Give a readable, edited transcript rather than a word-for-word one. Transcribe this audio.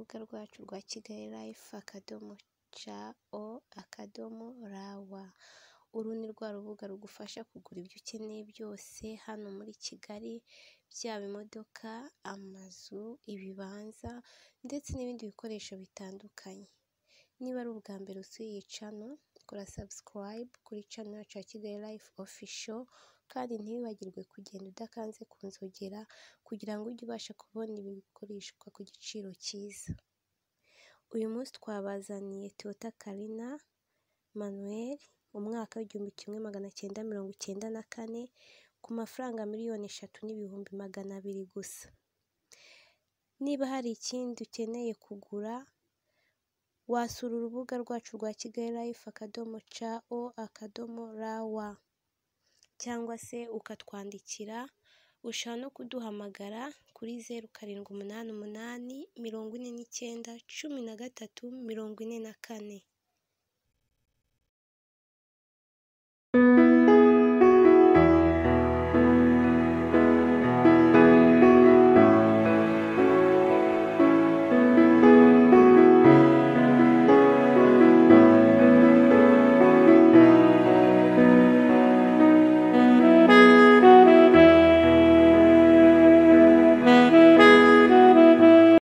rubuga rwacu rwa Kigali Life _CAO_RW. Uru ni rwa rubuga rugufasha kugura ibyo ukeneye byose hano muri Kigali, byaba imodoka, amazu, ibibanza ndetse n'ibindi bikoresho bitandukanye. Niba ari ubwa mbere usuye iyi channel, kora subscribe kuri channel yacu ya Kigali Life Official, kandi ntiwibagirwe kugenda udakanze ku nzogera kugira ngo ujye ubasha kubona ibi bikoreshwa ku giciro cyiza. Uyu munsi twabazaniye Toyota Carina Manuel umwaka w'1994 ku mafaranga $3,200,000 gusa. Niba hari ikindi ukeneye kugura, wasura urubuga rwacu rwa Kigali Life _CAO_RW cyangwa se ukatwandikira. Ushobora no kuduhamagara kuri 0788 49 13 44.